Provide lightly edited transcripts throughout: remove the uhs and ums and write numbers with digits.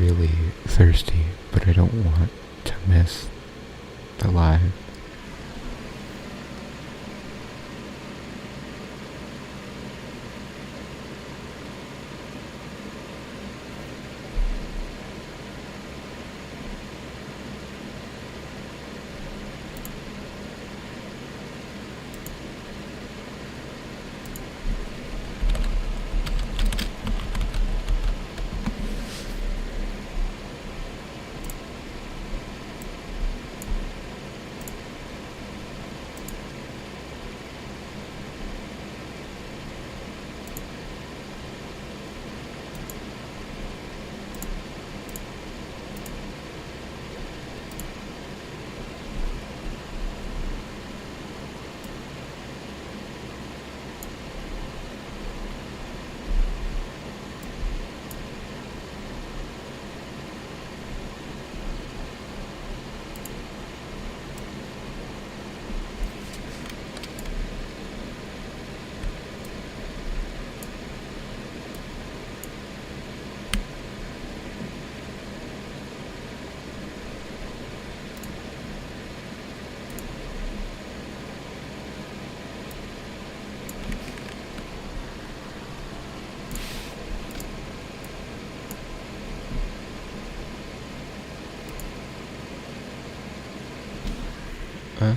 really thirsty, but I don't want to miss the live. Huh?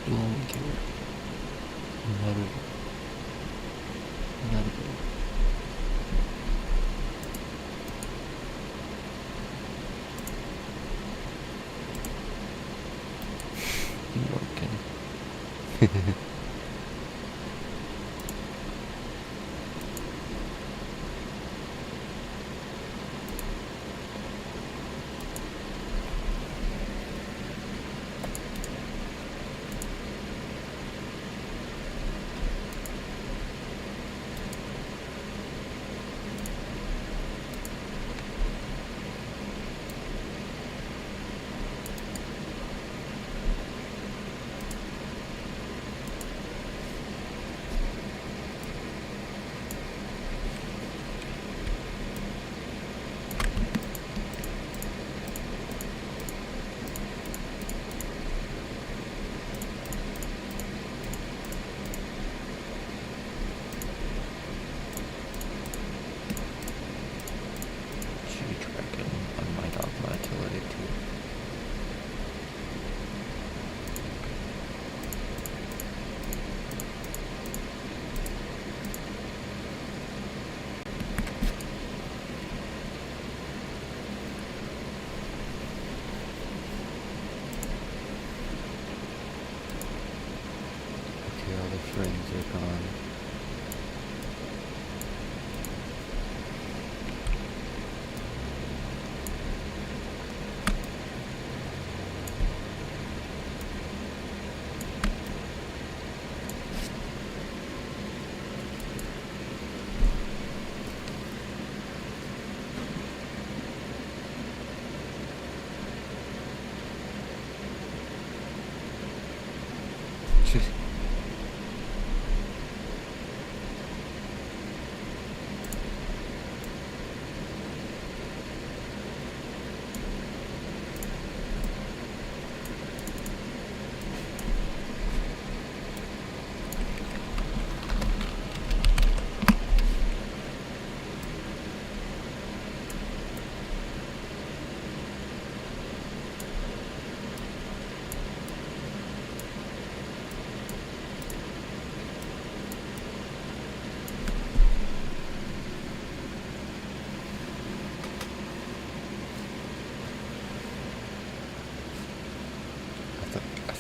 Don't care. Not at all. Not at all. You are kidding.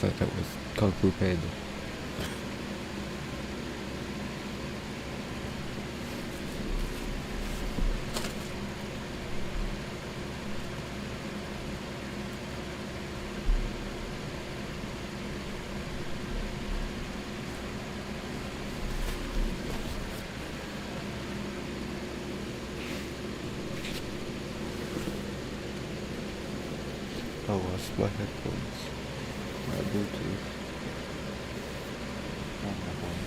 thought that was quadruped. I lost my headphones, my Bluetooth, and my phone.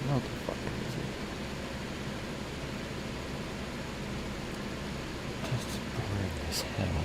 Motherfucker, is it? Just boring as hell.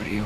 Audio.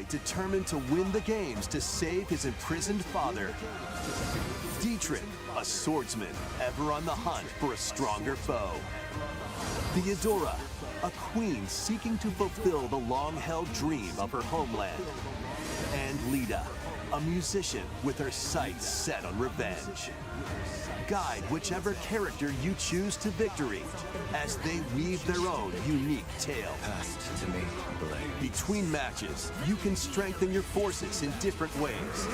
boy determined to win the games to save his imprisoned father. Dietrich, a swordsman ever on the hunt for a stronger foe. Theodora, a queen seeking to fulfill the long-held dream of her homeland. And Lita, a musician with her sights set on revenge. Guide whichever character you choose to victory as they weave their own unique tale. Passed to me, blade. Between matches, you can strengthen your forces in different ways.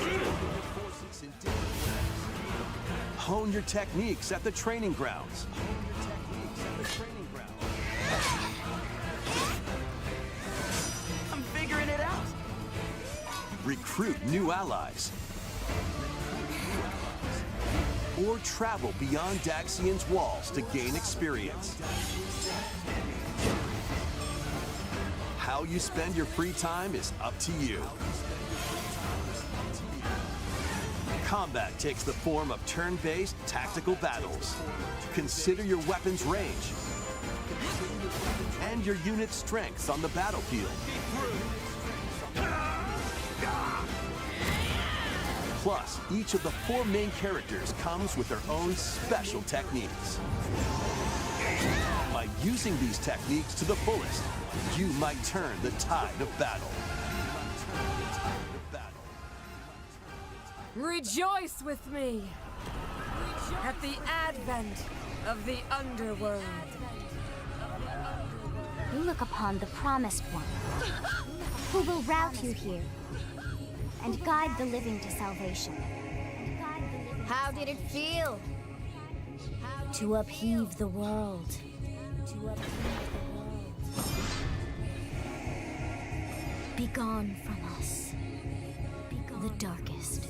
Hone your techniques at the training grounds. I'm figuring it out. Recruit new allies. Or travel beyond Daxian's walls to gain experience. How you spend your free time is up to you. Combat takes the form of turn-based tactical battles. Consider your weapon's range and your unit's strengths on the battlefield. Plus, each of the 4 main characters comes with their own special techniques. By using these techniques to the fullest, you might turn the tide of battle. Rejoice with me at the advent of the underworld. You look upon the promised one, who will route you here and guide the living to salvation. How did it feel? To upheave the world. Begone from us, the darkest.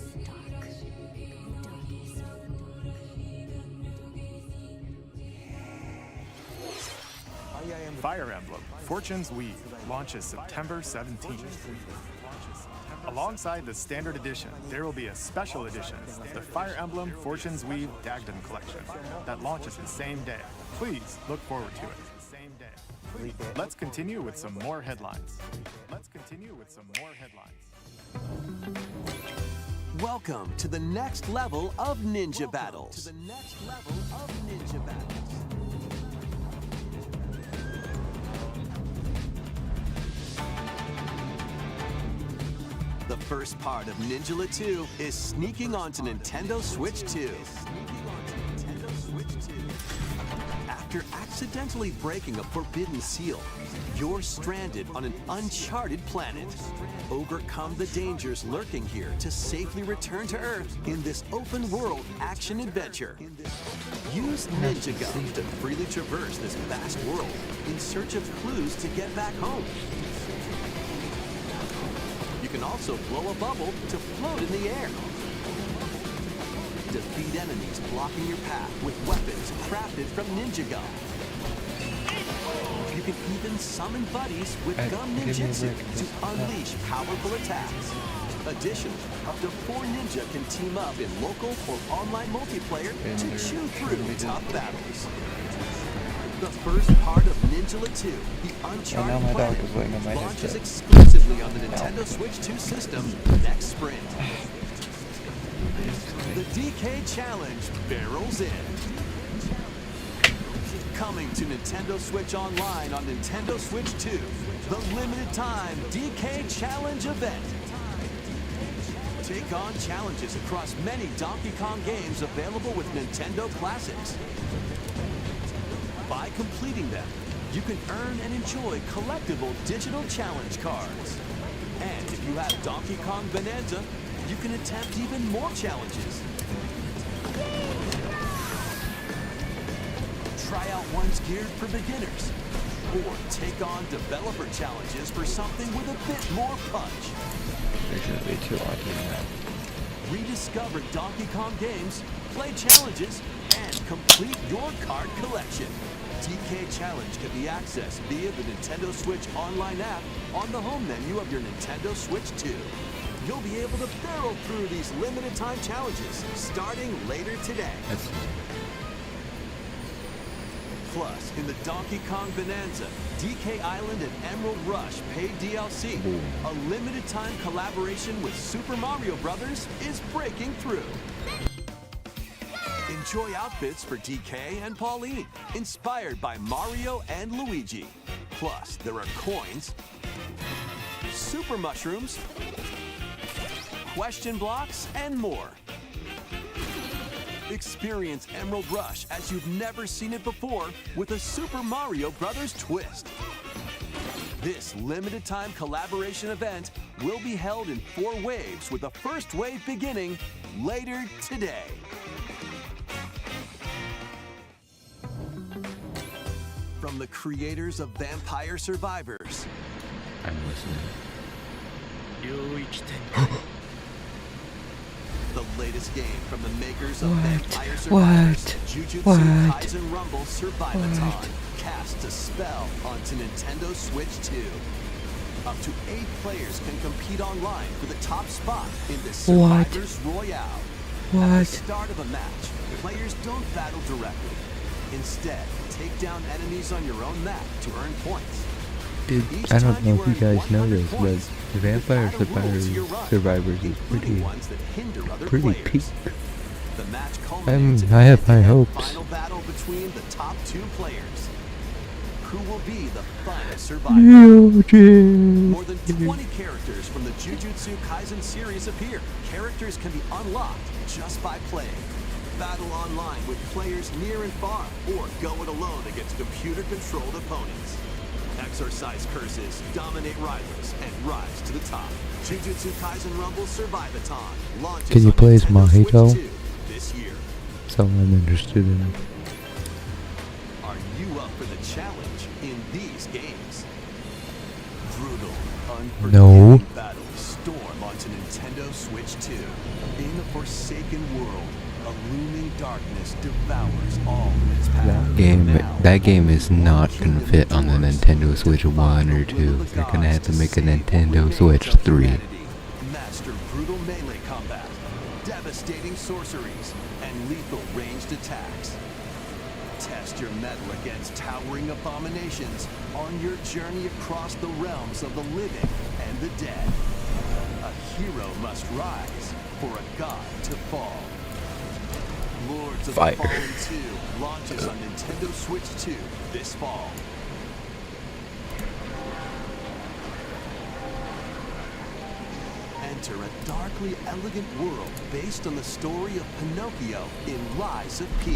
Fire Emblem Fortune's Weave launches September 17th. Alongside the standard edition, there will be a special edition, the Fire Emblem Fortune's Weave Dagden Collection, that launches the same day. Please look forward to it. Let's continue with some more headlines. Welcome to the next level of ninja battles. The first part of Ninja 2 is sneaking onto Nintendo Switch 2. After accidentally breaking a forbidden seal, you're stranded on an uncharted planet. Overcome the dangers lurking here to safely return to Earth in this open-world action-adventure. Use Ninja Go to freely traverse this vast world in search of clues to get back home. You can also blow a bubble to float in the air. Defeat enemies blocking your path with weapons crafted from Ninja Go. You can even summon buddies with Gum Ninjutsu to unleash powerful attacks. Additionally, up to 4 ninja can team up in local or online multiplayer to chew through tough battles. The first part of Ninja 2, the Uncharted Planet, launches exclusively on the Nintendo Switch 2 system next spring. The DK Challenge barrels in. Coming to Nintendo Switch Online on Nintendo Switch 2, the limited time DK Challenge event. Take on challenges across many Donkey Kong games available with Nintendo Classics. By completing them, you can earn and enjoy collectible digital challenge cards. And if you have Donkey Kong Bonanza, you can attempt even more challenges. Try out ones geared for beginners, or take on developer challenges for something with a bit more punch. There shouldn't be too odd in that. Rediscover Donkey Kong games, play challenges, and complete your card collection. DK Challenge can be accessed via the Nintendo Switch Online app on the home menu of your Nintendo Switch 2. You'll be able to barrel through these limited time challenges starting later today. Plus, in the Donkey Kong Bonanza, DK Island and Emerald Rush paid DLC, a limited-time collaboration with Super Mario Bros. Is breaking through. Enjoy outfits for DK and Pauline, inspired by Mario and Luigi. Plus, there are coins, super mushrooms, question blocks, and more. Experience Emerald Rush as you've never seen it before with a Super Mario Bros. Twist. This limited-time collaboration event will be held in 4 waves, with the first wave beginning later today. From the creators of Vampire Survivors. I'm listening. The latest game from the makers of What? Vampire Survivors, What? Jujutsu What? Kaisen Rumble Survivathon, casts a spell onto Nintendo Switch 2. Up to 8 players can compete online for the top spot in the What? Survivors Royale. At the What? start of a match, players don't battle directly. Instead, take down enemies on your own map to earn points. Dude, I don't know if you guys know this, but the Vampire Survivors is pretty peak. The match culminates in I have high a hopes. final battle between the top 2 players. Who will be the final survivor? More than 20 characters from the Jujutsu Kaisen series appear. Characters can be unlocked just by playing. Battle online with players near and far, or go it alone against computer-controlled opponents. Exorcise curses, dominate rivals, and rise to the top. Jujutsu Kaisen Rumble Survivathon launches Can you on play as Nintendo Mahito? Switch 2 this year. So I'm interested in. Are you up for the challenge in these games? Brutal, unforgiving No. battles storm onto Nintendo Switch 2. In a forsaken world, a looming darkness devours all in its path. That game is not gonna fit on the Nintendo Switch 1 or 2. They're gonna have to make a Nintendo Switch 3. Master brutal melee combat, devastating sorceries, and lethal ranged attacks. Test your mettle against towering abominations on your journey across the realms of the living and the dead. A hero must rise for a god to fall. Lords of Fire. the Fallen 2 launches on Nintendo Switch 2 this fall. Enter a darkly elegant world based on the story of Pinocchio in Lies of P.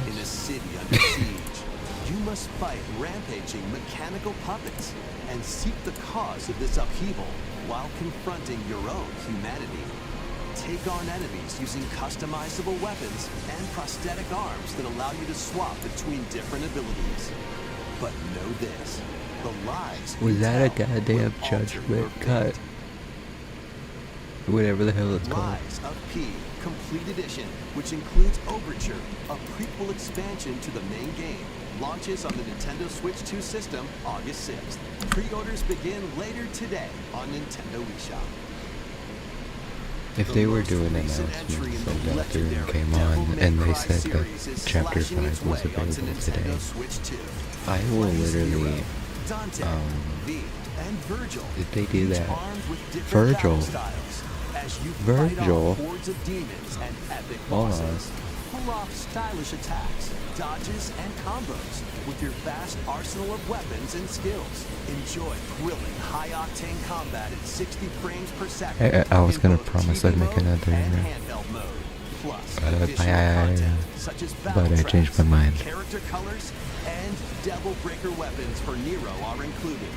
In a city under siege, you must fight rampaging mechanical puppets and seek the cause of this upheaval while confronting your own humanity. Take on enemies using customizable weapons and prosthetic arms that allow you to swap between different abilities. But know this, the lies Was you that a tell goddamn will alter your judgment fate. cut? Whatever the hell it's called. Lies of P Complete Edition, which includes Overture, a prequel expansion to the main game, launches on the Nintendo Switch 2 system August 6th. Pre-orders begin later today on Nintendo eShop. If they were doing announcements of after it came on and they said that Chapter 5 was available today, I will literally, if they do that, Virgil, hold on, pull off stylish attacks, dodges, and combos with your vast arsenal of weapons and skills. Enjoy thrilling, high-octane combat at 60 frames per second. I was in gonna both promise TV I'd make mode another and one. handheld mode. Plus, But additional content such as but battle I changed my tracks, mind. character colors, and Devil Breaker weapons for Nero are included.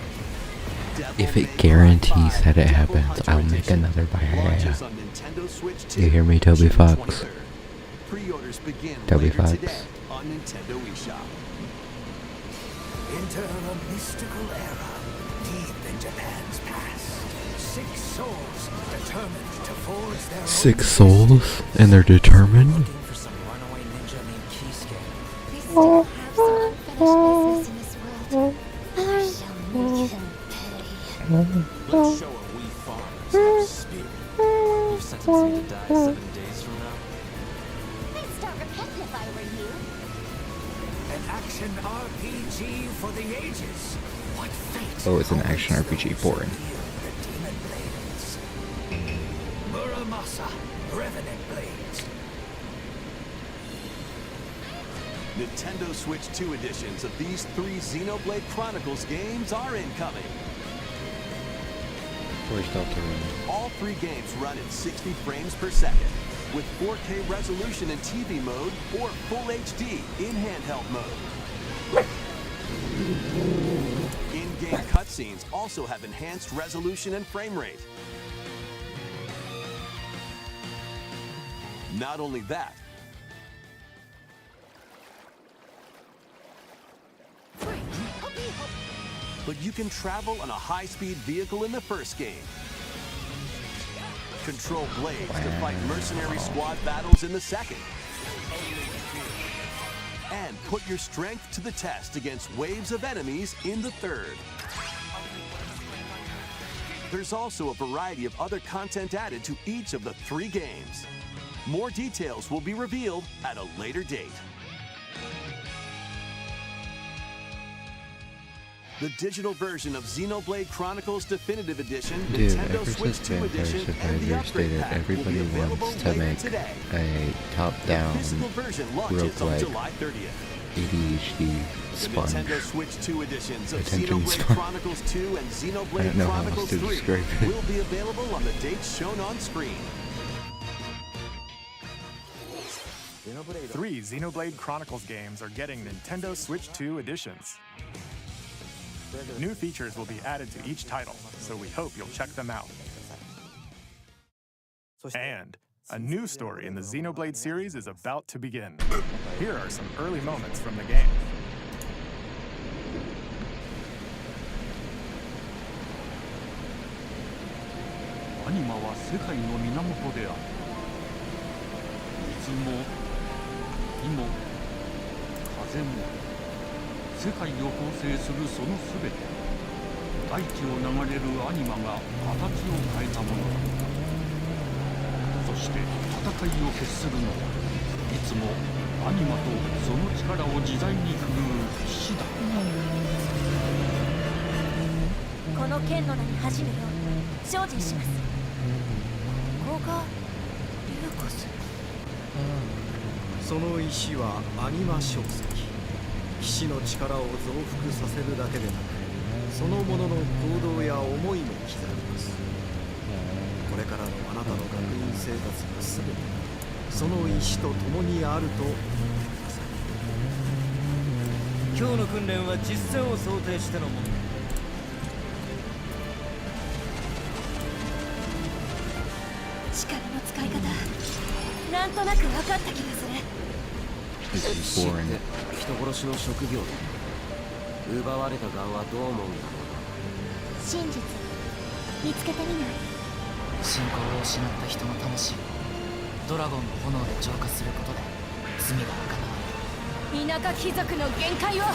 If it guarantees that it happens, I'll make another Launches Bayaya. on Nintendo Switch 2, You hear me, Toby June Fox? 23rd. Pre-orders begin Toby later Fox. today on Nintendo eShop. Enter a mystical era, deep in Japan's past. 6 souls determined to forge their own 6 souls, and they're determined? looking for some runaway ninja named Kisuke. We still have some unfinished business in this world. I shall make them pay. Let's show a wee farmers our spirit. You're sentencing me to die 7 days from now. I'd start repenting if I were you. Action RPG for the ages. What fate? Oh, it's an action RPG. Boring. The Demon Blades. Muramasa, Revenant Blades. Nintendo Switch 2 editions of these 3 Xenoblade Chronicles games are incoming. Where's Delta Rune? All 3 games run at 60 frames per second, with 4K resolution in TV mode or Full HD in handheld mode. In-game cutscenes also have enhanced resolution and frame rate. Not only that, but you can travel on a high-speed vehicle in the first game. Control blades to fight mercenary squad battles in the second. And put your strength to the test against waves of enemies in the third. There's also a variety of other content added to each of the 3 games. More details will be revealed at a later date. The digital version of Xenoblade Chronicles Definitive Edition, Dude, Nintendo ever Switch since 2 Vampire Edition, and the Survivors upgrade stated pack will everybody be available wants to later make today. a top-down The physical version launches on roguelike July 30th. ADHD The sponge. Nintendo Switch 2 editions of Attention Xenoblade sponge. Chronicles 2 and I Xenoblade don't know how else Chronicles to 3 describe it. will be available on the dates shown on screen. 3 Xenoblade Chronicles games are getting Nintendo Switch 2 editions. New features will be added to each title, so we hope you'll check them out. And a new story in the Xenoblade series is about to begin. Here are some early moments from the game. アニマは世界の源である。水も火も風も世界を構成するそのすべて、大地を流れるアニマが形を変えたものだ。そして戦いを決するのはいつもアニマとその力を自在に振るう騎士だ。この剣の名に恥じぬよう精進します。ここがリューコス。その石はアニマ晶石。騎士の力を増幅させるだけでなく、そのものの行動や思いも刻みます。これからのあなたの学院生活が全てその石と共にあると思ってください。今日の訓練は実戦を想定してのもの。力の使い方、なんとなく分かった気がする。This is boring. 人殺しの職業だ。奪われた側はどう思うんだろう。真実見つけてみない？信仰を失った人の魂をドラゴンの炎で浄化することで罪が贖われる。田舎貴族の限界を教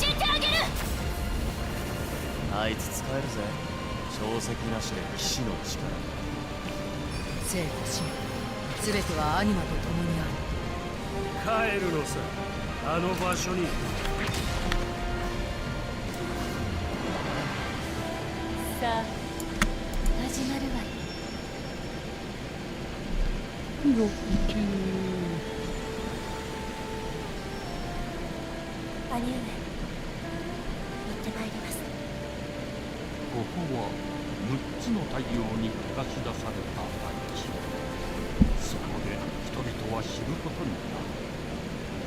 えてあげる。あいつ使えるぜ。証石なしで騎士の力。生と死、すべてはアニマと共にある。帰るのさ、あの場所に。さあ始まるわよ。兄上、行ってまいります。ここは6つの太陽に照らし出された大地。そこで人々は知ることになる。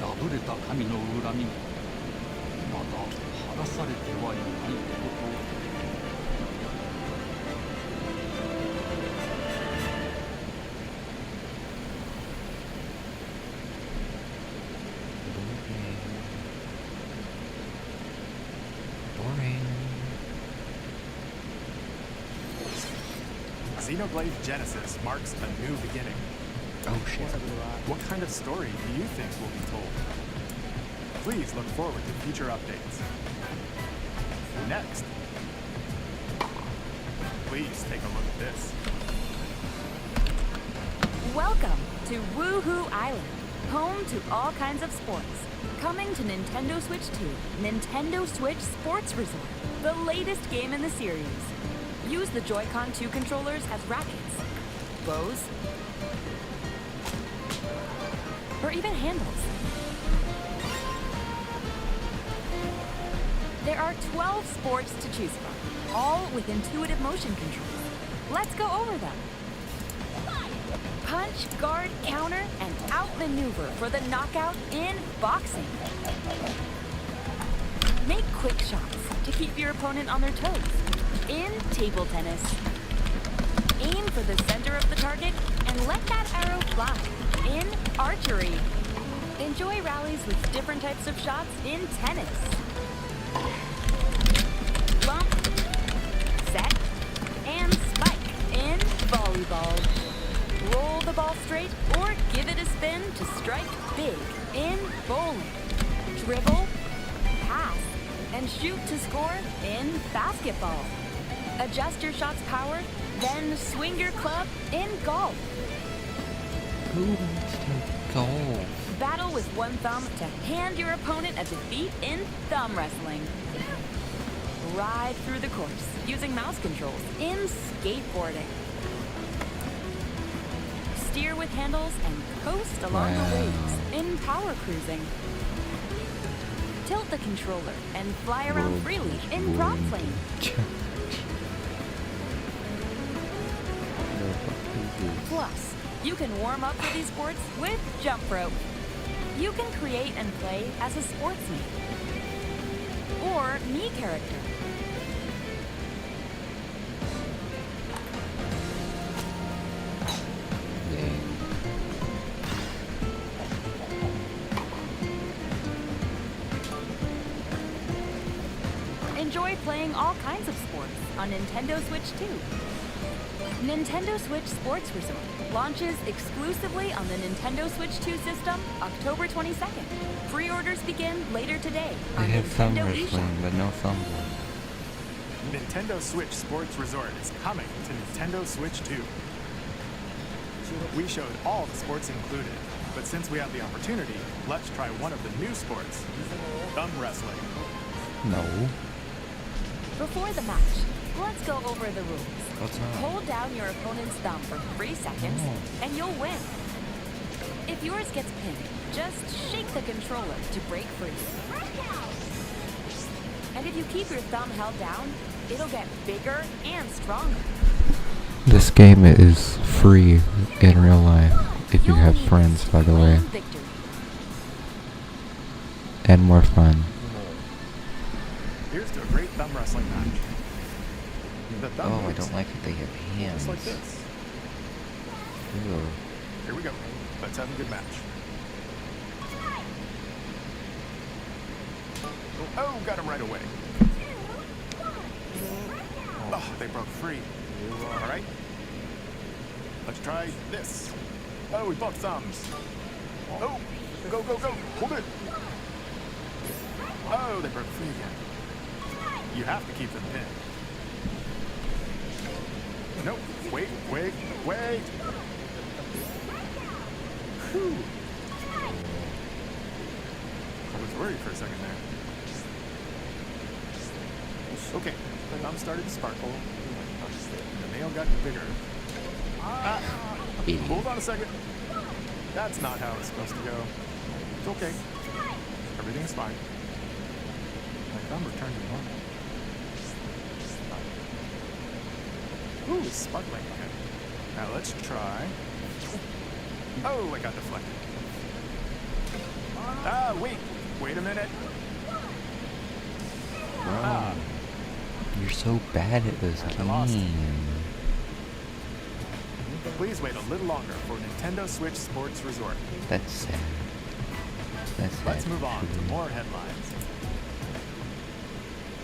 破れた神の恨みがまだ晴らされてはいないことを。Xenoblade Genesis marks a new beginning. Oh shit. What kind of story do you think will be told? Please look forward to future updates. Next, please take a look at this. Welcome to Woohoo Island. Home to all kinds of sports. Coming to Nintendo Switch 2, Nintendo Switch Sports Resort, the latest game in the series. Use the Joy-Con 2 controllers as rackets, bows, or even handles. There are 12 sports to choose from, all with intuitive motion controls. Let's go over them. Punch, guard, counter, and outmaneuver for the knockout in boxing. Make quick shots to keep your opponent on their toes in table tennis. Aim for the center of the target and let that arrow fly in archery. Enjoy rallies with different types of shots in tennis. Bump, set, and spike in volleyball. Roll the ball straight or give it a spin to strike big in bowling. Dribble, pass, and shoot to score in basketball. Adjust your shot's power, then swing your club in golf. Who wants to golf? Battle with one thumb to hand your opponent a defeat in thumb wrestling. Ride through the course using mouse controls in skateboarding. Steer with handles and coast along the waves in power cruising. Tilt the controller and fly around freely in prop plane. Plus, you can warm up for these sports with jump rope. You can create and play as a sportsman or Mii character. Enjoy playing all kinds of sports on Nintendo Switch 2. Nintendo Switch Sports Resort launches exclusively on the Nintendo Switch 2 system October 22nd. Pre-orders begin later today on They have thumb Nintendo wrestling, eShop. but no thumb war. Nintendo Switch Sports Resort is coming to Nintendo Switch 2. We showed all the sports included, but since we have the opportunity, let's try one of the new sports, thumb wrestling. No. Before the match, let's go over the rules. What's that? Hold down your opponent's thumb for 3 seconds, and you'll win. If yours gets pinned, just shake the controller to break free. And if you keep your thumb held down, it'll get bigger and stronger. This game is free in real life if you have friends, by the way. Victory. And more fun. Here's to a great thumb wrestling match. The thumb Oh, I moves don't like that they have hands. just like this. Ew. Here we go. Let's have a good match. Oh, got him right away. Oh, they broke free. All right. Let's try this. Oh, we both thumbs. Oh, go, go, go. Hold it. Oh, they broke free again. You have to keep them pinned. Nope. Wait, wait, wait. Whew. I was worried for a second there. Okay, the thumb started to sparkle. The nail got bigger. Ah, hold on a second. That's not how it's supposed to go. It's okay. Everything's fine. My thumb returned to normal. Ooh, it's sparkling again. Now let's try. Oh, I got deflected. Ah, wait a minute. Bro, you're so bad at this game. Please wait a little longer for Nintendo Switch Sports Resort. That's sad. That's sad. Let's move on to more headlines.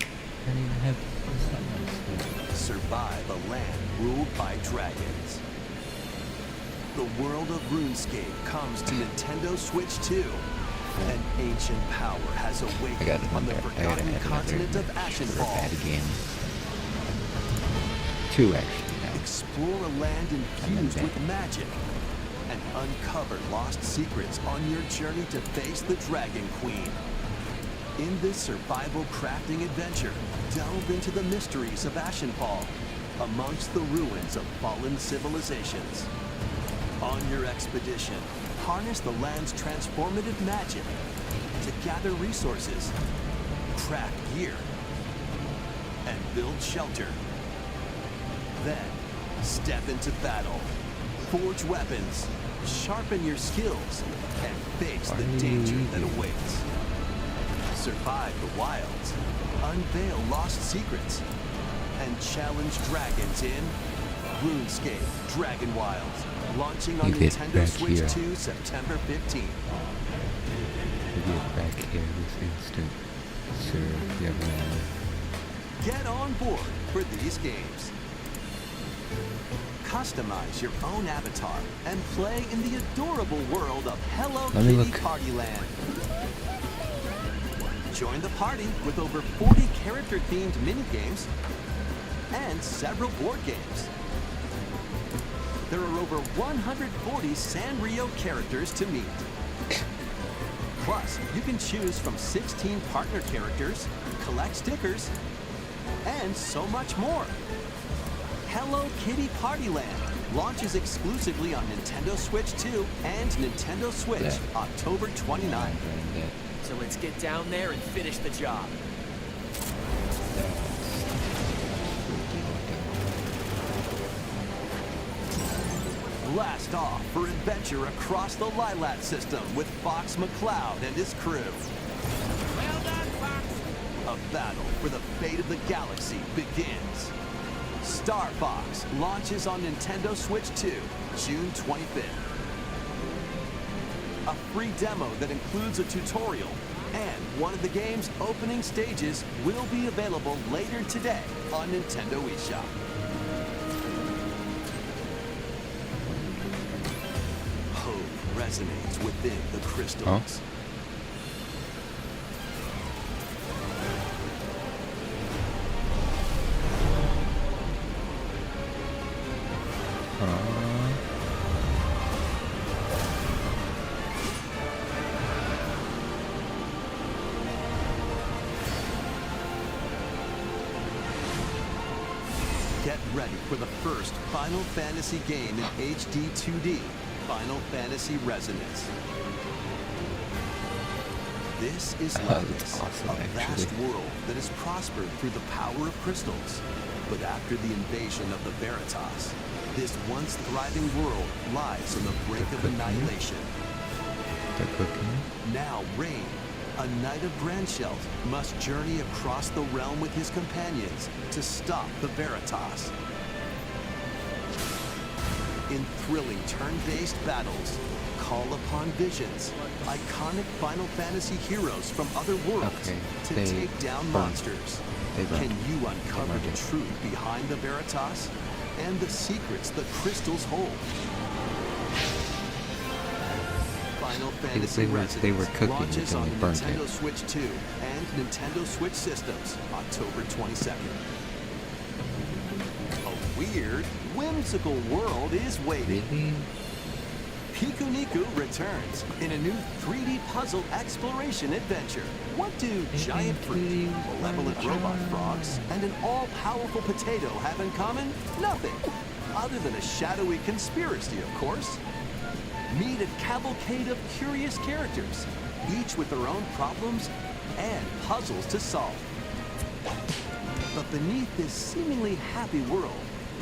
I don't even have this. Survive a land ruled by dragons. The world of RuneScape comes to Nintendo Switch 2. An ancient power has awakened on the forgotten continent of Ashenfall. Bad game. 2 actually. Explore a land infused with magic and uncover lost secrets on your journey to face the Dragon Queen. In this survival crafting adventure, delve into the mysteries of Ashenfall, amongst the ruins of fallen civilizations. On your expedition, harness the land's transformative magic to gather resources, craft gear, and build shelter. Then, step into battle, forge weapons, sharpen your skills, and face the danger that awaits. Survive the wilds, unveil lost secrets, and challenge dragons in RuneScape Dragon Wilds, launching on Nintendo Switch 2 September 15th. You get back here this instant, sir, if you ever want. Get on board for these games. Customize your own avatar and play in the adorable world of Hello Kitty Party Land. Join the party with over 40 character-themed minigames and several board games. There are over 140 Sanrio characters to meet. Plus, you can choose from 16 partner characters, collect stickers, and so much more. Hello Kitty Party Land launches exclusively on Nintendo Switch 2 and Nintendo Switch October 29th. So let's get down there and finish the job. Blast off for adventure across the Lilat system with Fox McCloud and his crew. Well done, Fox! A battle for the fate of the galaxy begins. Star Fox launches on Nintendo Switch 2, June 25th. A free demo that includes a tutorial and one of the game's opening stages will be available later today on Nintendo eShop. Hope resonates within the crystals. Get ready for the first Final Fantasy game in HD 2D, Final Fantasy Resonance. This is Lemnis, a vast world that has prospered through the power of crystals. But after the invasion of the Veritas, this once thriving world lies on the brink of annihilation. Now Rain, a knight of Branchelt, must journey across the realm with his companions to stop the Veritas. In thrilling turn-based battles, call upon visions, iconic Final Fantasy heroes from other worlds to take down monsters. Can you uncover the truth behind the Veritas and the secrets the crystals hold? Final Fantasy Resonance launches on Nintendo Switch 2 and Nintendo Switch systems October 22nd. A weird, whimsical world is waiting. Pikuniku returns in a new 3D puzzle exploration adventure. What do giant fruit, malevolent robot frogs, and an all-powerful potato have in common? Nothing, other than a shadowy conspiracy, of course. Meet a cavalcade of curious characters, each with their own problems and puzzles to solve. But beneath this seemingly happy world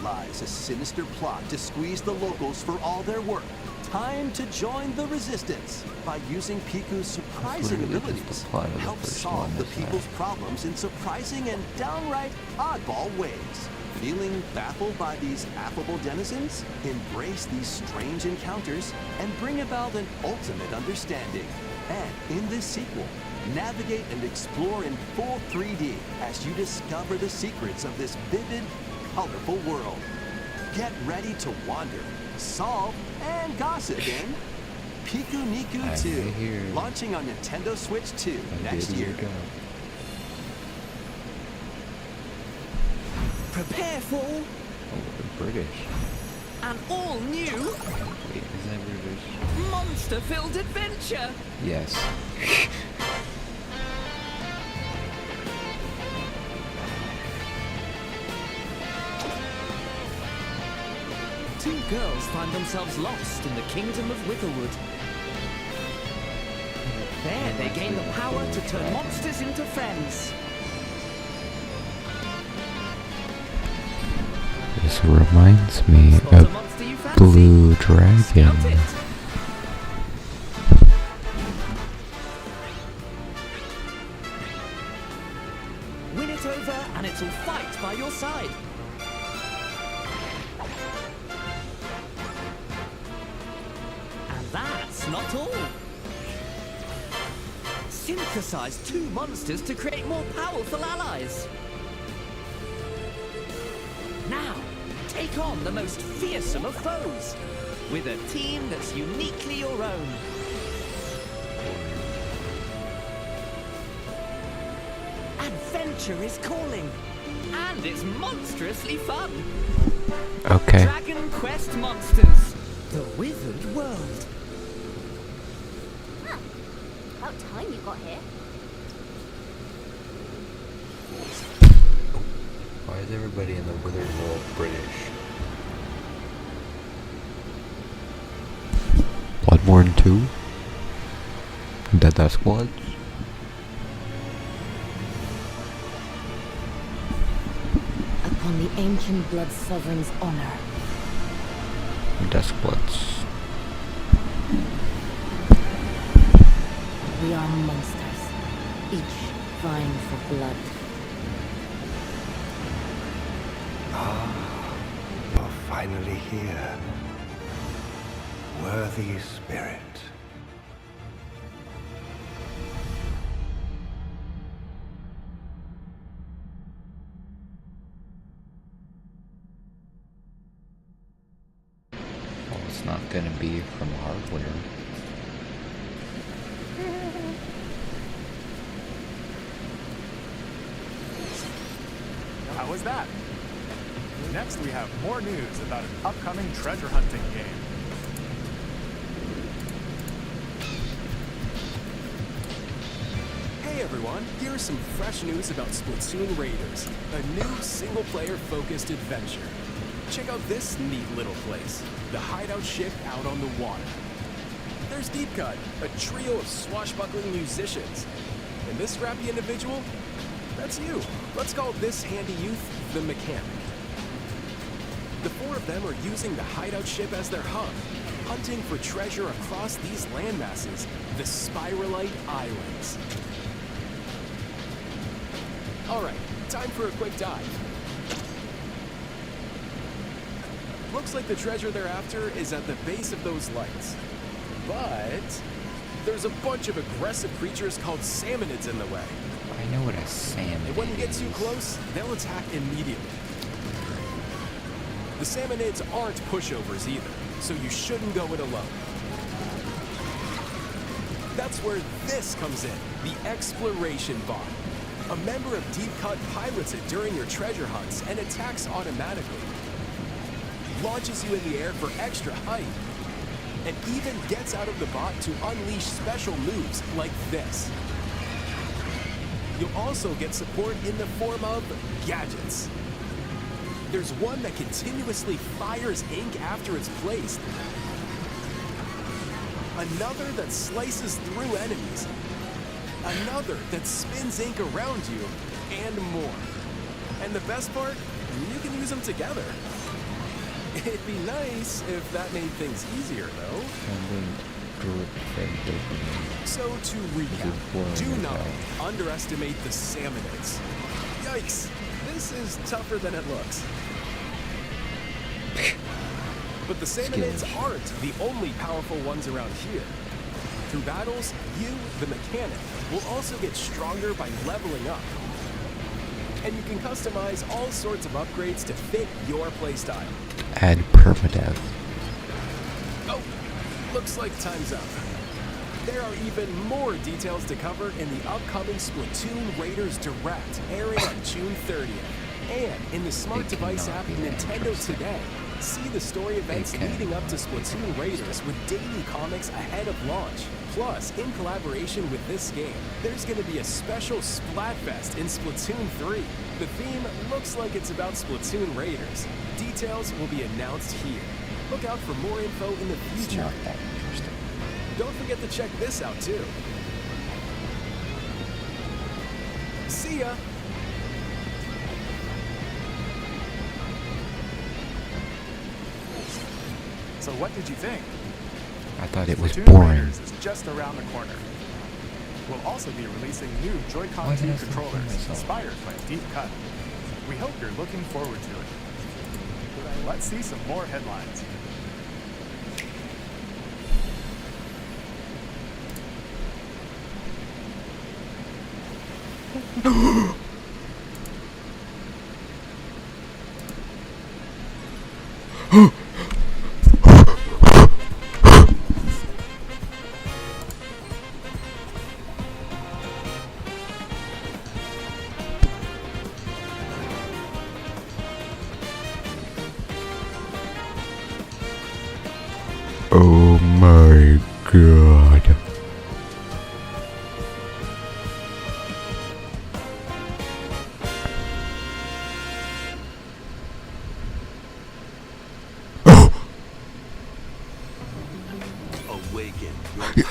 lies a sinister plot to squeeze the locals for all their work. Time to join the resistance by using Piku's surprising abilities. Help solve the people's problems in surprising and downright oddball ways. Feeling baffled by these affable denizens? Embrace these strange encounters and bring about an ultimate understanding. And in this sequel, navigate and explore in full 3D as you discover the secrets of this vivid, colorful world. Get ready to wander, solve, and gossip in Pikuniku 2, launching on Nintendo Switch 2 next year. Prepare for British. An all-new Wait, is that British? monster-filled adventure. Yes. Two girls find themselves lost in the kingdom of Witherwood. There, they gain the power to turn monsters into friends. This reminds me of Blue Dragon. Win it over and it'll fight by your side. And that's not all. Synthesize two monsters to create more powerful allies. Now, take on the most fearsome of foes with a team that's uniquely your own. Adventure is calling, and it's monstrously fun. Okay. Dragon Quest Monsters, the Withered World. Huh. About time you got here. Why is everybody in the Withered World British? Bloodborne 2? Death Squads? Upon the ancient blood sovereign's honor. Death Squads. We are monsters, each vying for blood. You're finally here. Worthy spirit. Well, it's not gonna be from hardware. How was that? Next, we have more news about an upcoming treasure hunting game. Hey everyone, here's some fresh news about Splatoon Raiders, a new single-player focused adventure. Check out this neat little place, the hideout ship out on the water. There's Deep Cut, a trio of swashbuckling musicians. And this scrappy individual? That's you. Let's call this handy youth the Mechanic. The four of them are using the hideout ship as their hub, hunting for treasure across these landmasses, the Spiralite Islands. Alright, time for a quick dive. Looks like the treasure they're after is at the base of those lights. But there's a bunch of aggressive creatures called salmonids in the way. I know what a salmon And when you get too close, they'll attack immediately. The salmonids aren't pushovers either, so you shouldn't go it alone. That's where this comes in, the Exploration Bot. A member of Deep Cut pilots it during your treasure hunts and attacks automatically. Launches you in the air for extra height. And even gets out of the bot to unleash special moves like this. You'll also get support in the form of gadgets. There's one that continuously fires ink after it's placed. Another that slices through enemies. Another that spins ink around you, and more. And the best part, you can use them together. It'd be nice if that made things easier, though. So to recap, do not underestimate the salmonids. Yikes, this is tougher than it looks. But the salmonids aren't the only powerful ones around here. Through battles, you, the Mechanic, will also get stronger by leveling up. And you can customize all sorts of upgrades to fit your playstyle. Add permadeath. Oh, looks like time's up. There are even more details to cover in the upcoming Splatoon Raiders Direct, airing on June 30th. And in the smart device app Nintendo Today, See the story events leading up to Splatoon Raiders with daily comics ahead of launch. Plus, in collaboration with this game, there's going to be a special Splatfest in Splatoon 3. The theme looks like it's about Splatoon Raiders. Details will be announced here. Look out for more info in the future. Not that interesting. Don't forget to check this out too. See ya! So what did you think? I thought it was Splatoon boring. Raiders is just around the corner. We'll also be releasing new Joy-Con 2 controllers inspired by Deep Cut. We hope you're looking forward to it. Let's see some more headlines. Oh my god.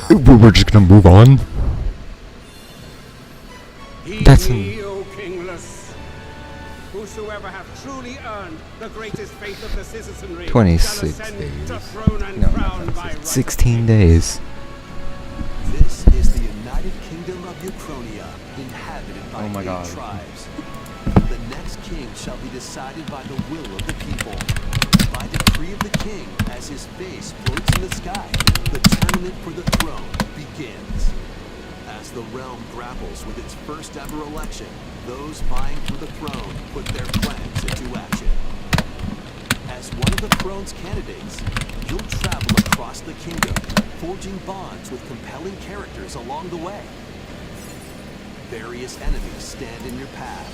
We're just gonna move on? That's O kingless. Whosoever hath truly earned the greatest faith of the citizenry 26 shall ascend days. to throne and No, crown by right. 16 days. This is the United Kingdom of Uchronia, inhabited by Oh my 8 God. tribes. The next king shall be decided by the will of the people. By decree of the king, as his face floats in the sky, the tournament for the throne begins. As the realm grapples with its first ever election, those vying for the throne put their plans into action. As one of the throne's candidates, you'll travel across the kingdom, forging bonds with compelling characters along the way. Various enemies stand in your path.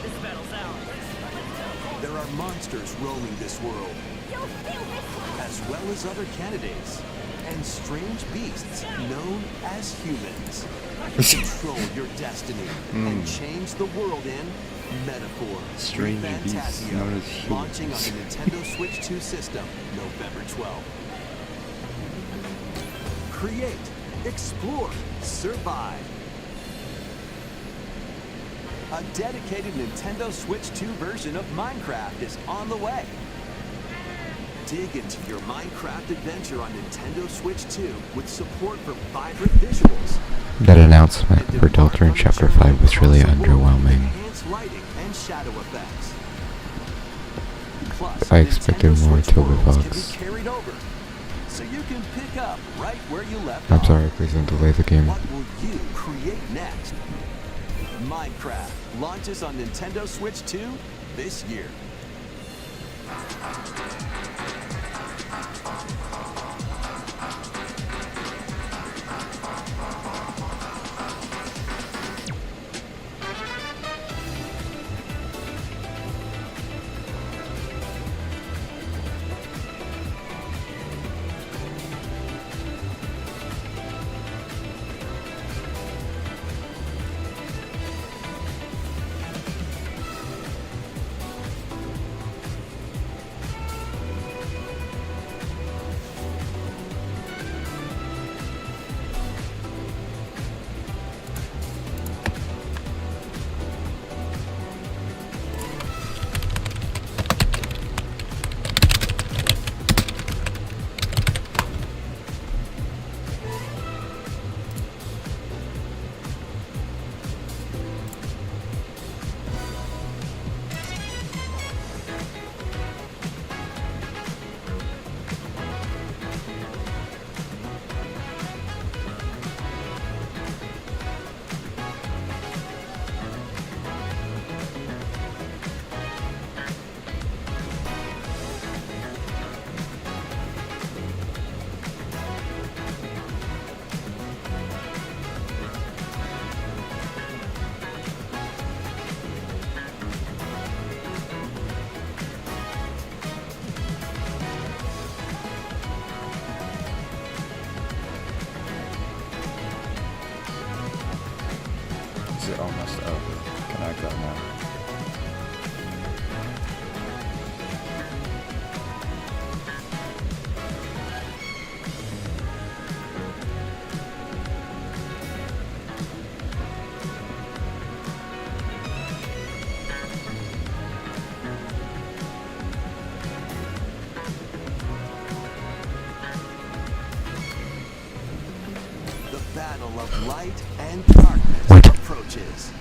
This battle's ours. There are monsters roaming this world, as well as other candidates, and strange beasts known as humans. Control your destiny and change the world in metaphor. Strange beasts Fantasia, known as humans. launching on the Nintendo Switch 2 system, November 12th. Create, explore, survive. A dedicated Nintendo Switch 2 version of Minecraft is on the way. Dig into your Minecraft adventure on Nintendo Switch 2 with support for vibrant visuals. That announcement for Deltarune Chapter 5 was really underwhelming. Enhanced lighting and shadow effects. Plus, I expected Nintendo more Switch Toby worlds can Fox. be carried over, so you can pick up right where you left I'm off. sorry, please don't delay the game. What will you create next? Minecraft launches on Nintendo Switch 2 this year. Is it almost over? Can I go now? The battle of light and darkness approaches.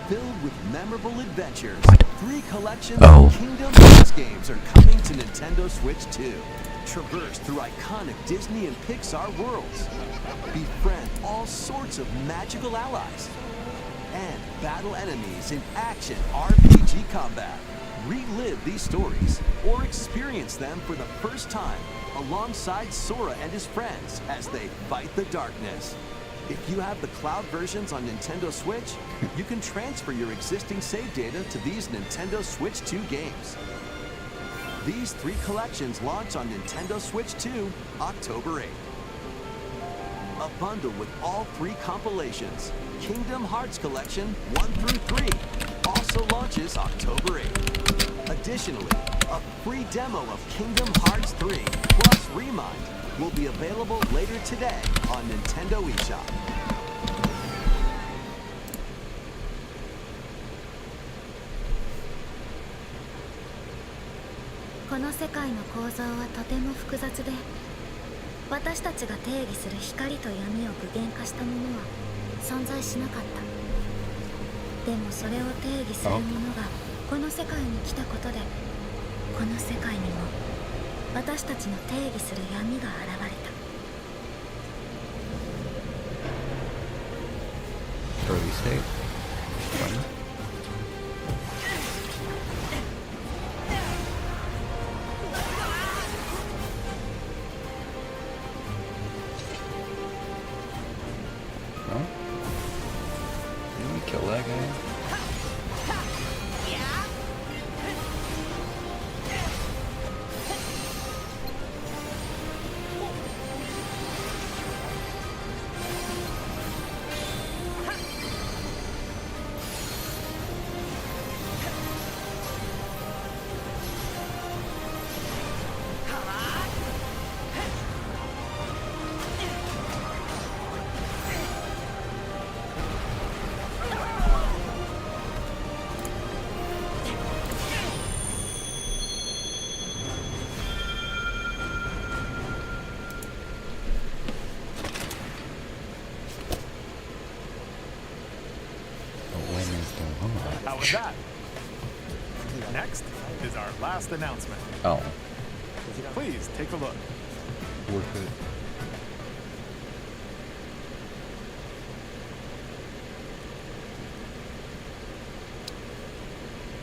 Filled with memorable adventures, 3 collections of Kingdom Hearts games are coming to Nintendo Switch 2. Traverse through iconic Disney and Pixar worlds. Befriend all sorts of magical allies. And battle enemies in action RPG combat. Relive these stories or experience them for the first time alongside Sora and his friends as they fight the darkness. If you have the cloud versions on Nintendo Switch, you can transfer your existing save data to these Nintendo Switch 2 games. These 3 collections launch on Nintendo Switch 2 October 8th. A bundle with all 3 compilations, Kingdom Hearts Collection 1 through 3, also launches October 8th. Additionally, a free demo of Kingdom Hearts 3 plus Remind will be available later today on Nintendo eShop. この世界の構造はとても複雑で、私たちが定義する光と闇を具現化したものは存在しなかった。でもそれを定義するものがこの世界に来たことで、この世界にも私たちの定義する闇が現れた。Early save. Fun. Oh? Did we kill that guy? How was that? Next is our last announcement. Oh. Please take a look. Worth it.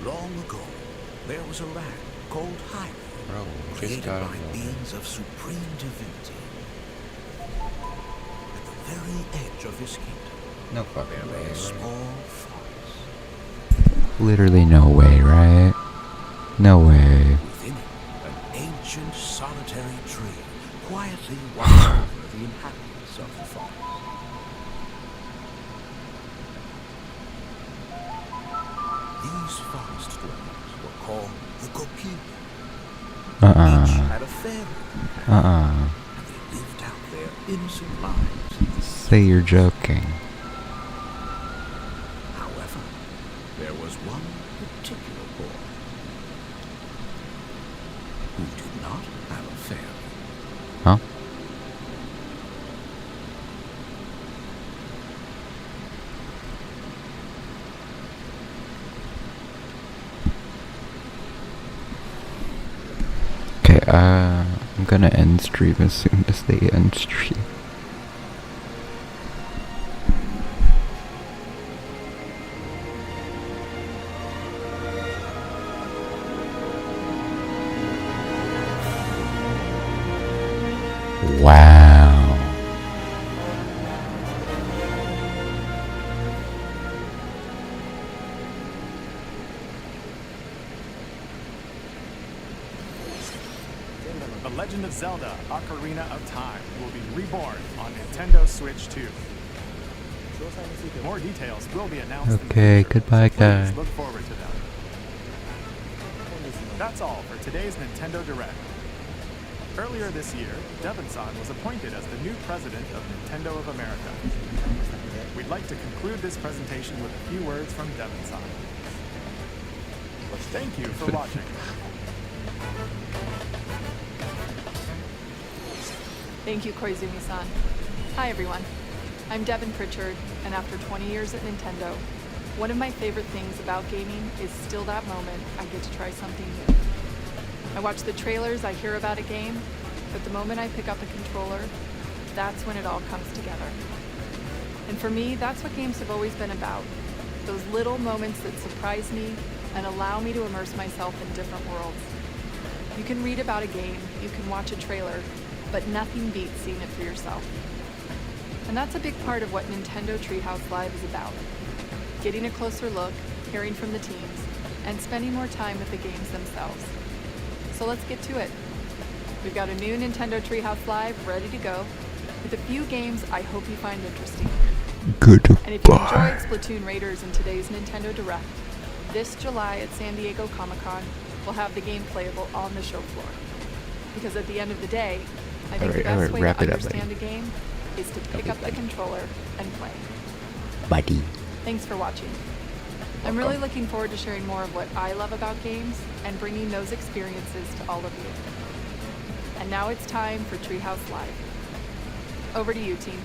Long ago, there was a land called Hyrule, Bro, created got by beings of supreme divinity. At the very edge of his kingdom, no fucking there way. lay a small forest. Literally no way, right? No way. Within it, an ancient solitary tree quietly watched over the inhabitants of the forest. These forest dwellers were called the Gopi. Each had a fairy companion, and they lived out their innocent lives. Say you're joking. However, there was one particular boy who did not have a fairy. Huh? Okay, I'm gonna end stream as soon as they end stream. Wow. The Legend of Zelda: Ocarina of Time will be reborn on Nintendo Switch 2. More details will be announced Okay, in the future, goodbye, so guys. please look forward to them. That's all for today's Nintendo Direct. Earlier this year, Devon-san was appointed as the new president of Nintendo of America. We'd like to conclude this presentation with a few words from Devon-san. Thank you for watching. Thank you, Koizumi-san. Hi, everyone. I'm Devin Pritchard, and after 20 years at Nintendo, one of my favorite things about gaming is still that moment I get to try something new. I watch the trailers, I hear about a game, but the moment I pick up a controller, that's when it all comes together. And for me, that's what games have always been about. Those little moments that surprise me and allow me to immerse myself in different worlds. You can read about a game, you can watch a trailer, but nothing beats seeing it for yourself. And that's a big part of what Nintendo Treehouse Live is about. Getting a closer look, hearing from the teams, and spending more time with the games themselves. So let's get to it. We've got a new Nintendo Treehouse Live ready to go, with a few games I hope you find interesting. Goodbye. And if you enjoyed Splatoon Raiders in today's Nintendo Direct, this July at San Diego Comic-Con, we'll have the game playable on the show floor. Because at the end of the day, I think the best way to understand a game is to pick up the controller and play. Buddy. Thanks for watching. I'm really looking forward to sharing more of what I love about games and bringing those experiences to all of you. And now it's time for Treehouse Live. Over to you, team.